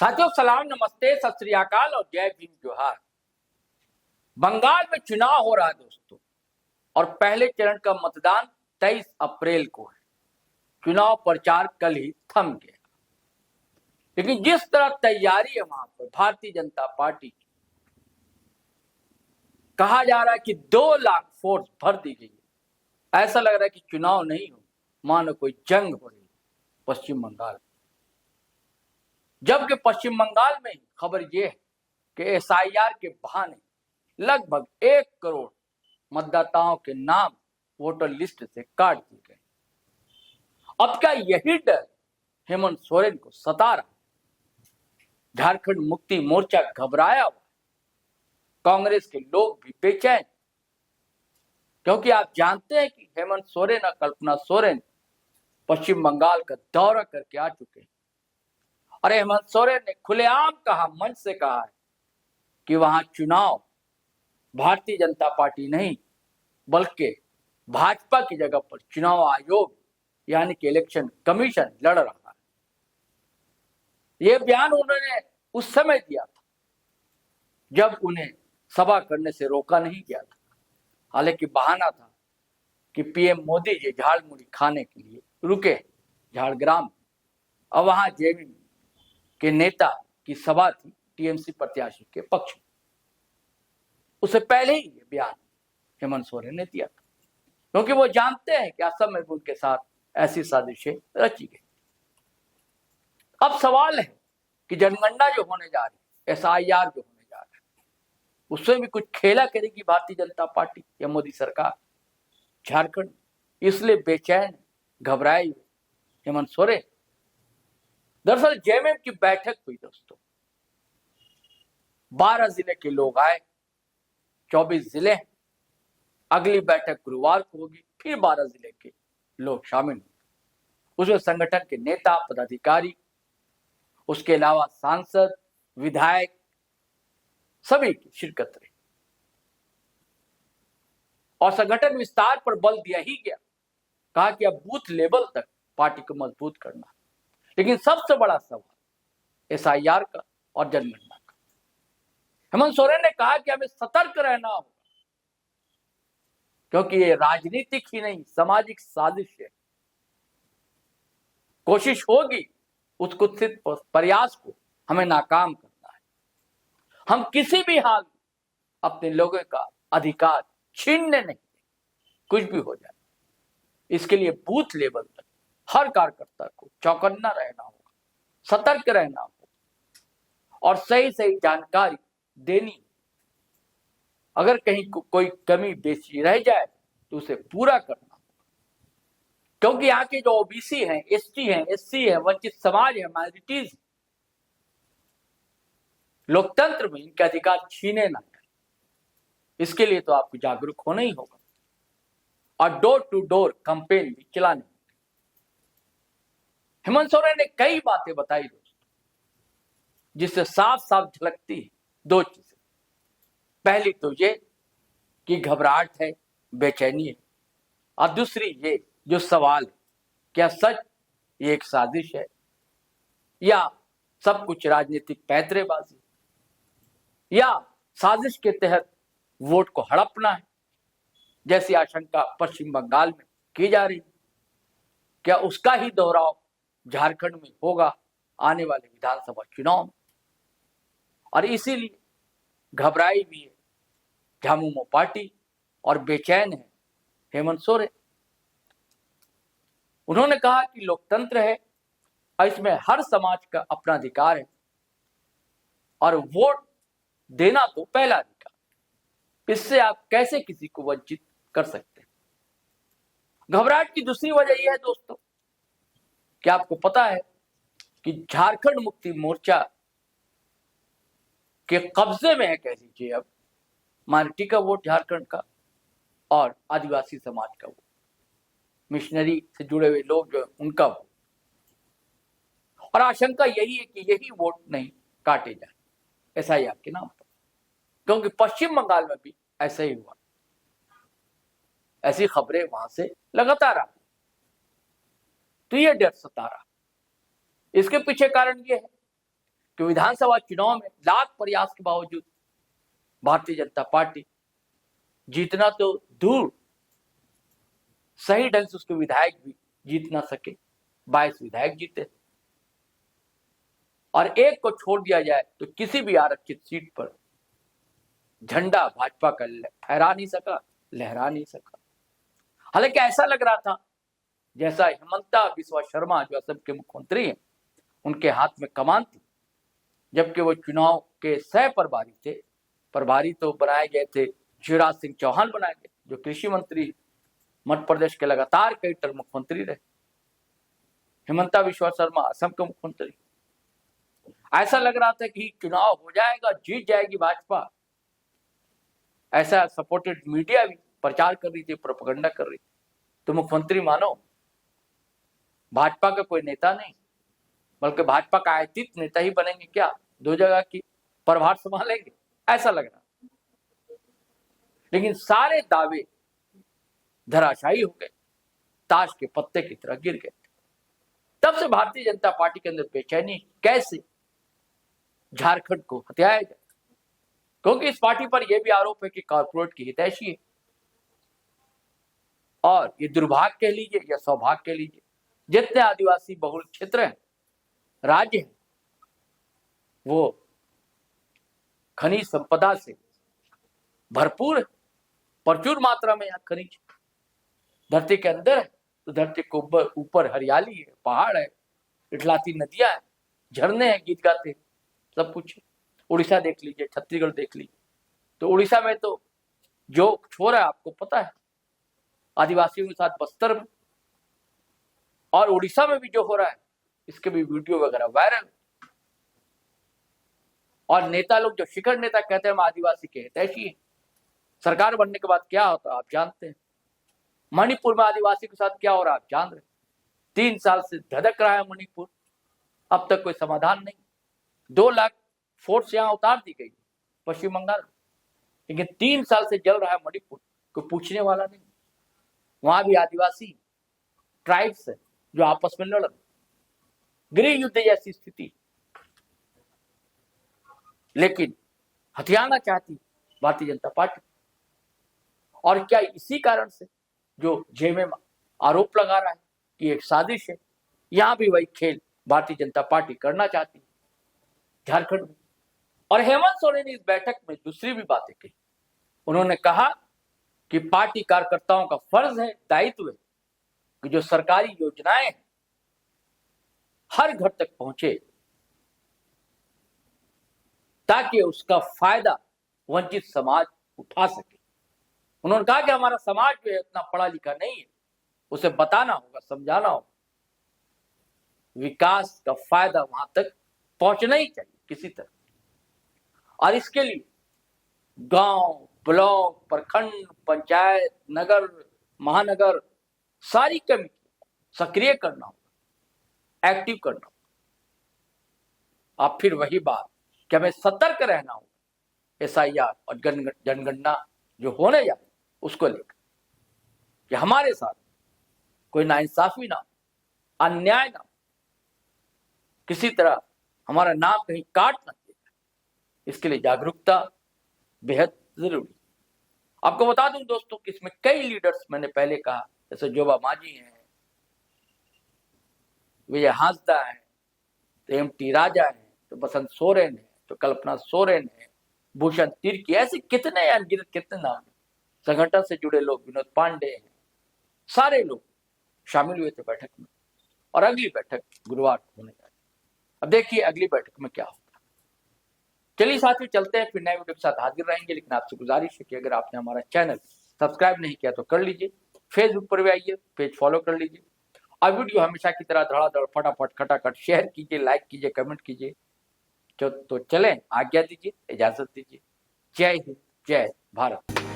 साथियों सलाम, नमस्ते, सत श्री अकाल और जय भीम जोहार। बंगाल में चुनाव हो रहा है दोस्तों, और पहले चरण का मतदान 23 अप्रैल को है। चुनाव प्रचार कल ही थम गया, लेकिन जिस तरह तैयारी है वहां पर भारतीय जनता पार्टी की, कहा जा रहा है कि 2 लाख फोर्स भर दी गई है। ऐसा लग रहा है कि चुनाव नहीं हो, मानो कोई जंग हो रही है पश्चिम बंगाल में। जबकि पश्चिम बंगाल में खबर यह है कि एसआईआर के बहाने लगभग 1 करोड़ मतदाताओं के नाम वोटर लिस्ट से काट दिए गए। अब क्या यही डर हेमंत सोरेन को सता रहा? झारखंड मुक्ति मोर्चा घबराया हुआ, कांग्रेस के लोग भी बेचैन, क्योंकि आप जानते हैं कि हेमंत सोरेन और कल्पना सोरेन पश्चिम बंगाल का दौरा करके आ चुके हैं। और हेमंत सोरेन ने खुलेआम कहा, मंच से कहा है कि वहां चुनाव भारतीय जनता पार्टी नहीं बल्कि भाजपा की जगह पर चुनाव आयोग यानी कि इलेक्शन कमीशन लड़ रहा है। यह बयान उन्होंने उस समय दिया था जब उन्हें सभा करने से रोका नहीं गया था। हालांकि बहाना था कि पीएम मोदी जी झाड़ मुड़ी खाने के लिए रुके झाड़ग्राम। और वहां जेएमएम के नेता की सभा थी टीएमसी प्रत्याशी के पक्ष में। उससे पहले ही ये बयान हेमंत सोरेन ने दिया था, क्योंकि वो जानते हैं कि असम में उनके साथ ऐसी साजिशें रची गई। अब सवाल है कि जनगणना जो होने जा रही है, एसआईआर जो होने जा रहा है, उससे भी कुछ खेला करेगी भारतीय जनता पार्टी या मोदी सरकार झारखंड। इसलिए बेचैन घबराए हुए हेमंत सोरेन। दरअसल जेएमएम की बैठक हुई दोस्तों, 12 जिले के लोग आए, 24 जिले हैं। अगली बैठक गुरुवार को होगी, फिर 12 जिले के लोग शामिल होंगे। उसमें संगठन के नेता पदाधिकारी, उसके अलावा सांसद विधायक सभी की शिरकत रही। और संगठन विस्तार पर बल दिया ही गया, कहा कि अब बूथ लेवल तक पार्टी को मजबूत करना। लेकिन सबसे बड़ा सवाल एसआईआर का और जनगणना का। हेमंत सोरेन ने कहा कि हमें सतर्क रहना होगा, क्योंकि ये राजनीतिक ही नहीं सामाजिक साजिश है। कोशिश होगी उस कुत्सित प्रयास को हमें नाकाम करना है। हम किसी भी हाल में अपने लोगों का अधिकार छीनने नहीं देंगे, कुछ भी हो जाए। इसके लिए बूथ लेवल तक हर कार्यकर्ता को चौकन्ना रहना होगा, सतर्क रहना होगा और सही सही जानकारी देनी। अगर कहीं कोई कमी बेची रह जाए तो उसे पूरा करना होगा, क्योंकि यहाँ के जो ओबीसी हैं, एसटी हैं, एससी हैं, वंचित समाज है, माइनॉरिटीज, लोकतंत्र में इनके अधिकार छीने ना जाए। इसके लिए तो आपको जागरूक होना ही होगा और डोर टू डोर कैंपेन भी चलानी होगी। हेमंत सोरेन ने कई बातें बताई दोस्तों, जिससे साफ साफ झलकती है 2 चीजें। पहली तो ये कि घबराहट है, बेचैनी है, और दूसरी ये जो सवाल है, क्या सच ये एक साजिश है या सब कुछ राजनीतिक पैंतरेबाजी, या साजिश के तहत वोट को हड़पना है, जैसी आशंका पश्चिम बंगाल में की जा रही है। क्या उसका ही दोहराव झारखंड में होगा आने वाले विधानसभा चुनाव में? और इसीलिए घबराई भी है झामुमो पार्टी और बेचैन है हेमंत सोरेन। उन्होंने कहा कि लोकतंत्र है और इसमें हर समाज का अपना अधिकार है, और वोट देना तो पहला अधिकार। इससे आप कैसे किसी को वंचित कर सकते हैं? घबराहट की दूसरी वजह यह है दोस्तों, क्या आपको पता है कि झारखंड मुक्ति मोर्चा के कब्जे में है, कह लीजिए अब, माइनॉरिटी का वोट झारखंड का और आदिवासी समाज का वोट, मिशनरी से जुड़े हुए लोग जो उनका वोट। और आशंका यही है कि यही वोट नहीं काटे जाए एसआईआर के नाम पर, क्योंकि पश्चिम बंगाल में भी ऐसा ही हुआ। ऐसी खबरें वहां से लगातार आ, तो यह डर सता रहा। इसके पीछे कारण यह है कि विधानसभा चुनाव में लाख प्रयास के बावजूद भारतीय जनता पार्टी जीतना तो दूर, सही ढंग से उसके विधायक भी जीत ना सके। 22 विधायक जीते और एक को छोड़ दिया जाए तो किसी भी आरक्षित सीट पर झंडा भाजपा का फहरा नहीं सका, लहरा नहीं सका। हालांकि ऐसा लग रहा था जैसा हिमंता बिस्वा शर्मा जो असम के मुख्यमंत्री हैं उनके हाथ में कमान थी, जबकि वो चुनाव के सह प्रभारी थे। प्रभारी तो बनाए गए थे, शिवराज सिंह चौहान बनाए गए जो कृषि मंत्री, मध्य प्रदेश के लगातार कई टर्म मुख्यमंत्री रहे। हिमंता बिस्वा शर्मा असम के मुख्यमंत्री। ऐसा लग रहा था कि चुनाव हो जाएगा, जीत जाएगी भाजपा, ऐसा सपोर्टेड मीडिया भी प्रचार कर रही थी, प्रोपेगेंडा कर रही थी। तो मुख्यमंत्री मानो भाजपा का कोई नेता नहीं, बल्कि भाजपा का आयातित नेता ही बनेंगे क्या, 2 जगह की प्रभार संभालेंगे, ऐसा लग रहा। लेकिन सारे दावे धराशायी हो गए, ताश के पत्ते की तरह गिर गए। तब से भारतीय जनता पार्टी के अंदर बेचैनी, कैसे झारखंड को हथियाया जाए, क्योंकि इस पार्टी पर यह भी आरोप है कि कॉर्पोरेट की हितैषी है। और ये दुर्भाग्य कह लीजिए या सौभाग्य कह लीजिए, जितने आदिवासी बहुल क्षेत्र हैं, राज्य हैं, वो खनिज संपदा से भरपूर है, प्रचुर मात्रा में यहाँ खनिज धरती के अंदर है, तो धरती को ऊपर हरियाली है, पहाड़ है, इटलाती नदियां हैं, झरने हैं, गीत गाते हैं, सब कुछ। उड़ीसा देख लीजिए, छत्तीसगढ़ देख लीजिए, तो उड़ीसा में तो जो हो रहा है आपको पता है, आदिवासियों के साथ बस्तर में, और उड़ीसा में भी जो हो रहा है इसके भी वीडियो वगैरह वायरल। और नेता लोग जो शिखर नेता कहते हैं हम आदिवासी के हितैषी हैं, सरकार बनने के बाद क्या होता है आप जानते हैं। मणिपुर में आदिवासी के साथ क्या हो रहा है आप जान रहे हैं। 3 साल से धधक रहा है मणिपुर, अब तक कोई समाधान नहीं। 2 लाख फोर्स यहाँ उतार दी गई पश्चिम बंगाल में, लेकिन 3 साल से जल रहा है मणिपुर, कोई पूछने वाला नहीं। वहां भी आदिवासी ट्राइब्स है जो आपस में लड़ रहे, गृह युद्ध जैसी स्थिति। लेकिन हथियाना चाहती भारतीय जनता पार्टी, और क्या इसी कारण से जो जेएमएम आरोप लगा रहा है कि एक साजिश है, यहां भी वही खेल भारतीय जनता पार्टी करना चाहती है झारखंड में। और हेमंत सोरेन ने इस बैठक में दूसरी भी बातें कही। उन्होंने कहा कि पार्टी कार्यकर्ताओं का फर्ज है, दायित्व है कि जो सरकारी योजनाएं हर घर तक पहुंचे, ताकि उसका फायदा वंचित समाज उठा सके। उन्होंने कहा कि हमारा समाज जो है इतना पढ़ा लिखा नहीं है, उसे बताना होगा, समझाना होगा, विकास का फायदा वहां तक पहुंचना ही चाहिए किसी तरह। और इसके लिए गांव, ब्लॉक, प्रखंड, पंचायत, नगर, महानगर, सारी कमेटी सक्रिय करना होगा, एक्टिव करना होगा। अब फिर वही बात कि हमें सतर्क रहना होगा एसआईआर और जनगणना जो होने जा रही उसको लेकर, कि हमारे साथ कोई नाइंसाफी ना हो, अन्याय ना हो, किसी तरह हमारा नाम कहीं काट ना दिया। इसके लिए जागरूकता बेहद जरूरी। आपको बता दूं दोस्तों कि इसमें कई लीडर्स, मैंने पहले कहा, जैसे जोबा मांझी हैं, विजय हांसदा है, तो एमटी राजा है, तो बसंत सोरेन है, तो कल्पना सोरेन है, भूषण तिर्की, ऐसे कितने अनगिनत कितने नाम है। संगठन से जुड़े लोग, विनोद पांडे हैं, सारे लोग शामिल हुए थे बैठक में। और अगली बैठक गुरुवार को होने जा रही। अब देखिए अगली बैठक में क्या होगा। चलिए साथियों, चलते हैं, फिर नए वीडियो के साथ हाजिर रहेंगे। लेकिन आपसे गुजारिश है कि अगर आपने हमारा चैनल सब्सक्राइब नहीं किया तो कर लीजिए, फेसबुक पर भी आइए, पेज फॉलो कर लीजिए, और वीडियो हमेशा की तरह धड़ाधड़ फटाफट खटाखट शेयर कीजिए, लाइक कीजिए, कमेंट कीजिए। तो चलें, आज्ञा दीजिए, इजाजत दीजिए। जय हिंद, जय भारत।